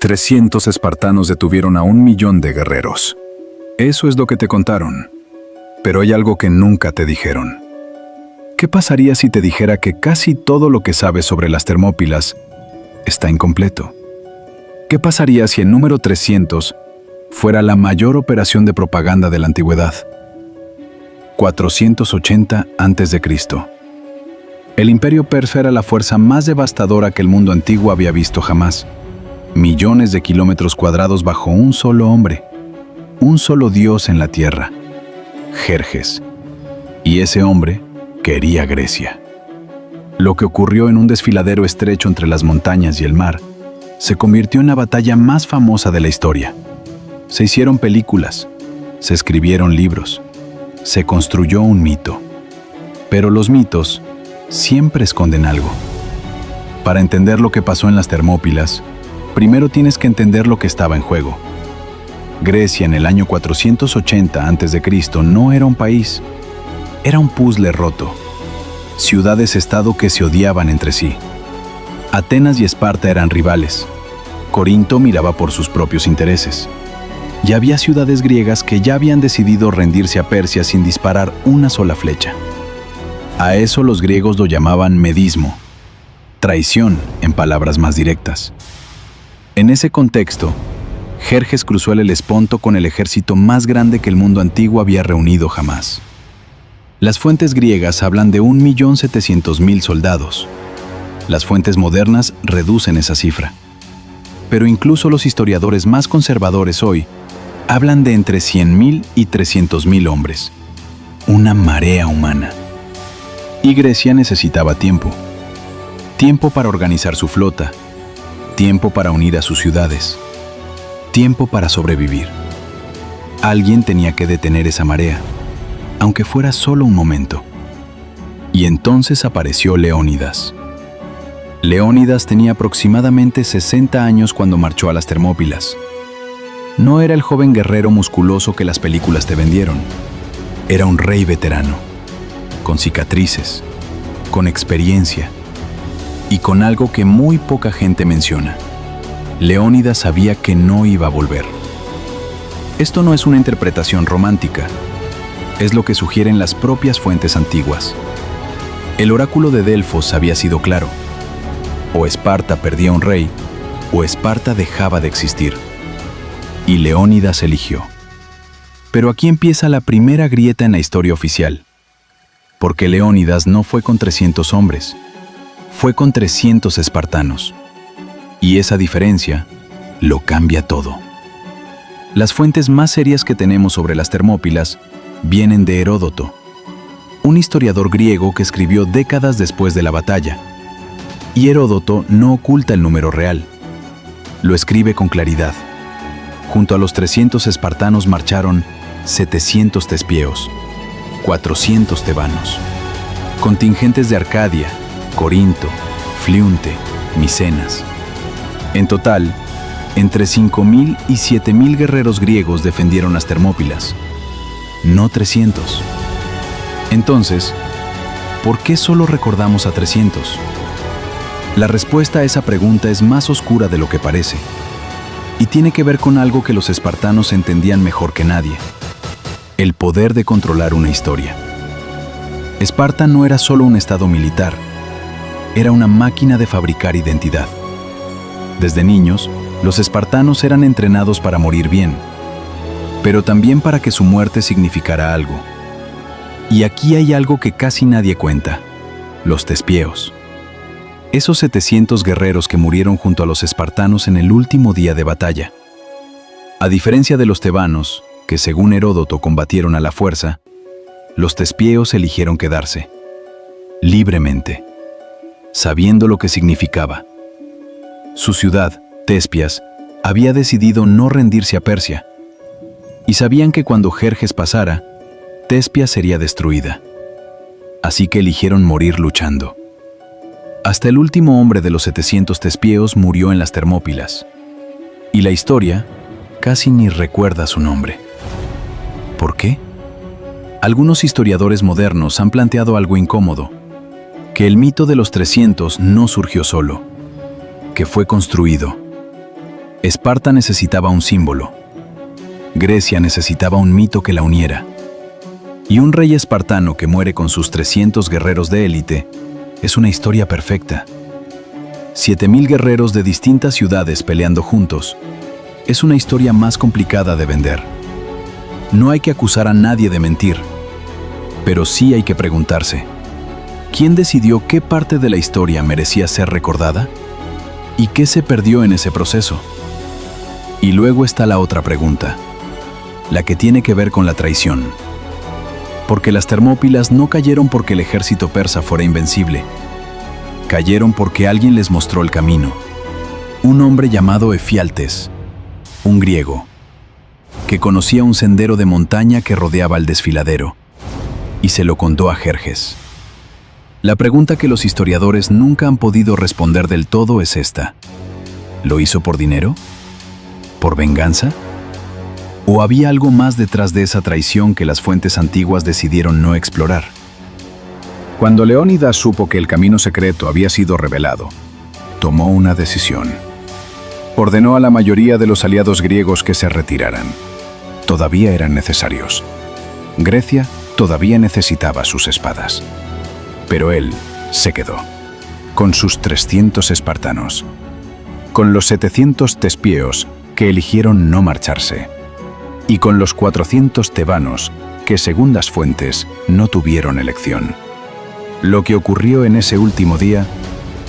300 espartanos detuvieron a 1.000.000 de guerreros. Eso es lo que te contaron. Pero hay algo que nunca te dijeron. ¿Qué pasaría si te dijera que casi todo lo que sabes sobre las Termópilas está incompleto? ¿Qué pasaría si el número 300 fuera la mayor operación de propaganda de la antigüedad? 480 a.C. El imperio persa era la fuerza más devastadora que el mundo antiguo había visto jamás. Millones de kilómetros cuadrados bajo un solo hombre, un solo dios en la tierra, Jerjes. Y ese hombre quería Grecia. Lo que ocurrió en un desfiladero estrecho entre las montañas y el mar se convirtió en la batalla más famosa de la historia. Se hicieron películas, se escribieron libros, se construyó un mito. Pero los mitos siempre esconden algo. Para entender lo que pasó en las Termópilas, primero tienes que entender lo que estaba en juego. Grecia en el año 480 a.C. no era un país, era un puzzle roto. Ciudades-estado que se odiaban entre sí. Atenas y Esparta eran rivales. Corinto miraba por sus propios intereses. Y había ciudades griegas que ya habían decidido rendirse a Persia sin disparar una sola flecha. A eso los griegos lo llamaban medismo, traición en palabras más directas. En ese contexto, Jerjes cruzó el Helesponto con el ejército más grande que el mundo antiguo había reunido jamás. Las fuentes griegas hablan de 1.700.000 soldados. Las fuentes modernas reducen esa cifra. Pero incluso los historiadores más conservadores hoy hablan de entre 100.000 y 300.000 hombres. Una marea humana. Y Grecia necesitaba tiempo. Tiempo para organizar su flota. Tiempo para unir a sus ciudades. Tiempo para sobrevivir. Alguien tenía que detener esa marea, aunque fuera solo un momento. Y entonces apareció Leónidas. Leónidas tenía aproximadamente 60 años cuando marchó a las Termópilas. No era el joven guerrero musculoso que las películas te vendieron. Era un rey veterano, con cicatrices, con experiencia y con algo que muy poca gente menciona. Leónidas sabía que no iba a volver. Esto no es una interpretación romántica, es lo que sugieren las propias fuentes antiguas. El oráculo de Delfos había sido claro. O Esparta perdía un rey, o Esparta dejaba de existir. Y Leónidas eligió. Pero aquí empieza la primera grieta en la historia oficial. Porque Leónidas no fue con 300 hombres, fue con 300 espartanos. Y esa diferencia lo cambia todo. Las fuentes más serias que tenemos sobre las Termópilas vienen de Heródoto, un historiador griego que escribió décadas después de la batalla. Y Heródoto no oculta el número real. Lo escribe con claridad. Junto a los 300 espartanos marcharon 700 tespieos, 400 tebanos, contingentes de Arcadia, Corinto, Fliunte, Micenas. En total, entre 5.000 y 7.000 guerreros griegos defendieron las Termópilas, no 300. Entonces, ¿por qué solo recordamos a 300? La respuesta a esa pregunta es más oscura de lo que parece, y tiene que ver con algo que los espartanos entendían mejor que nadie: el poder de controlar una historia. Esparta no era solo un estado militar, era una máquina de fabricar identidad. Desde niños, los espartanos eran entrenados para morir bien, pero también para que su muerte significara algo. Y aquí hay algo que casi nadie cuenta: los tespieos. Esos 700 guerreros que murieron junto a los espartanos en el último día de batalla. A diferencia de los tebanos, que según Heródoto combatieron a la fuerza, los tespieos eligieron quedarse, libremente, sabiendo lo que significaba. Su ciudad, Tespias, había decidido no rendirse a Persia, y sabían que cuando Jerjes pasara, Tespias sería destruida. Así que eligieron morir luchando. Hasta el último hombre de los 700 tespieos murió en las Termópilas, y la historia casi ni recuerda su nombre. ¿Por qué? Algunos historiadores modernos han planteado algo incómodo: que el mito de los 300 no surgió solo, que fue construido. Esparta necesitaba un símbolo. Grecia necesitaba un mito que la uniera. Y un rey espartano que muere con sus 300 guerreros de élite es una historia perfecta. 7.000 guerreros de distintas ciudades peleando juntos es una historia más complicada de vender. No hay que acusar a nadie de mentir, pero sí hay que preguntarse, ¿quién decidió qué parte de la historia merecía ser recordada? ¿Y qué se perdió en ese proceso? Y luego está la otra pregunta, la que tiene que ver con la traición. Porque las Termópilas no cayeron porque el ejército persa fuera invencible. Cayeron porque alguien les mostró el camino. Un hombre llamado Efialtes, un griego, que conocía un sendero de montaña que rodeaba el desfiladero, y se lo contó a Jerjes. La pregunta que los historiadores nunca han podido responder del todo es esta: ¿lo hizo por dinero? ¿Por venganza? ¿O había algo más detrás de esa traición que las fuentes antiguas decidieron no explorar? Cuando Leónidas supo que el camino secreto había sido revelado, tomó una decisión. Ordenó a la mayoría de los aliados griegos que se retiraran. Todavía eran necesarios. Grecia todavía necesitaba sus espadas. Pero él se quedó, con sus 300 espartanos, con los 700 tespieos que eligieron no marcharse, y con los 400 tebanos que, según las fuentes, no tuvieron elección. Lo que ocurrió en ese último día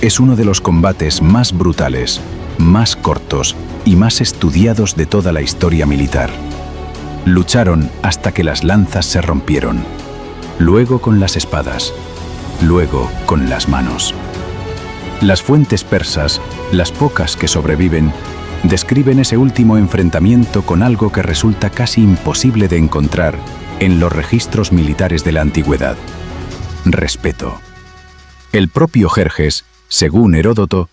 es uno de los combates más brutales, más cortos y más estudiados de toda la historia militar. Lucharon hasta que las lanzas se rompieron, luego con las espadas, luego con las manos. Las fuentes persas, las pocas que sobreviven, describen ese último enfrentamiento con algo que resulta casi imposible de encontrar en los registros militares de la antigüedad: respeto. El propio Jerjes, según Heródoto,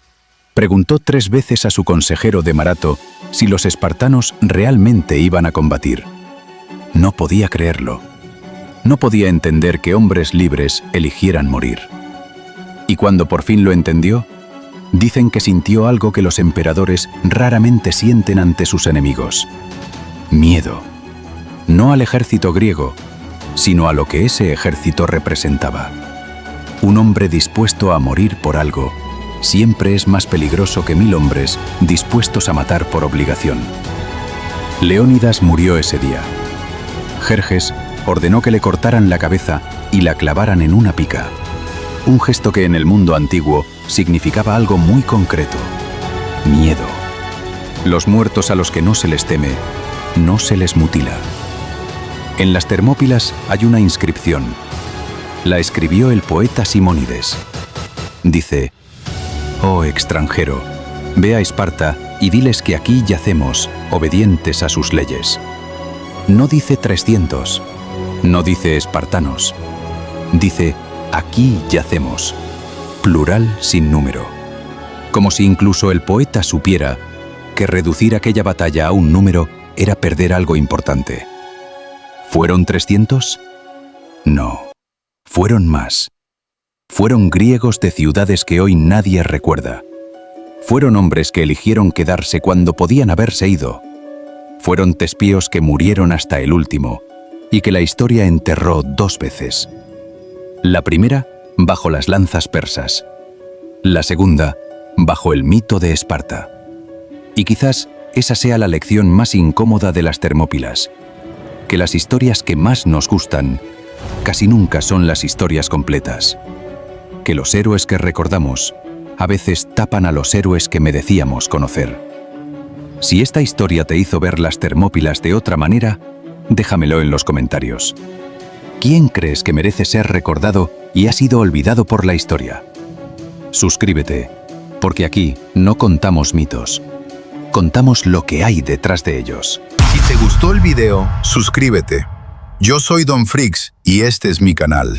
preguntó 3 veces a su consejero de Marato si los espartanos realmente iban a combatir. No podía creerlo. No podía entender que hombres libres eligieran morir. Y cuando por fin lo entendió, dicen que sintió algo que los emperadores raramente sienten ante sus enemigos: miedo. No al ejército griego, sino a lo que ese ejército representaba. Un hombre dispuesto a morir por algo siempre es más peligroso que 1000 hombres dispuestos a matar por obligación. Leónidas murió ese día. Jerjes ordenó que le cortaran la cabeza y la clavaran en una pica. Un gesto que en el mundo antiguo significaba algo muy concreto: miedo. Los muertos a los que no se les teme, no se les mutila. En las Termópilas hay una inscripción. La escribió el poeta Simónides. Dice: «Oh extranjero, ve a Esparta y diles que aquí yacemos, obedientes a sus leyes». No dice 300, no dice espartanos, dice aquí yacemos, plural sin número. Como si incluso el poeta supiera que reducir aquella batalla a un número era perder algo importante. ¿Fueron 300? No, fueron más. Fueron griegos de ciudades que hoy nadie recuerda. Fueron hombres que eligieron quedarse cuando podían haberse ido. Fueron tespíos que murieron hasta el último y que la historia enterró 2 veces. La primera, bajo las lanzas persas. La segunda, bajo el mito de Esparta. Y quizás esa sea la lección más incómoda de las Termópilas: que las historias que más nos gustan casi nunca son las historias completas. Que los héroes que recordamos a veces tapan a los héroes que merecíamos conocer. Si esta historia te hizo ver las Termópilas de otra manera, déjamelo en los comentarios. ¿Quién crees que merece ser recordado y ha sido olvidado por la historia? Suscríbete, porque aquí no contamos mitos, contamos lo que hay detrás de ellos. Si te gustó el video, suscríbete. Yo soy Don Frix y este es mi canal.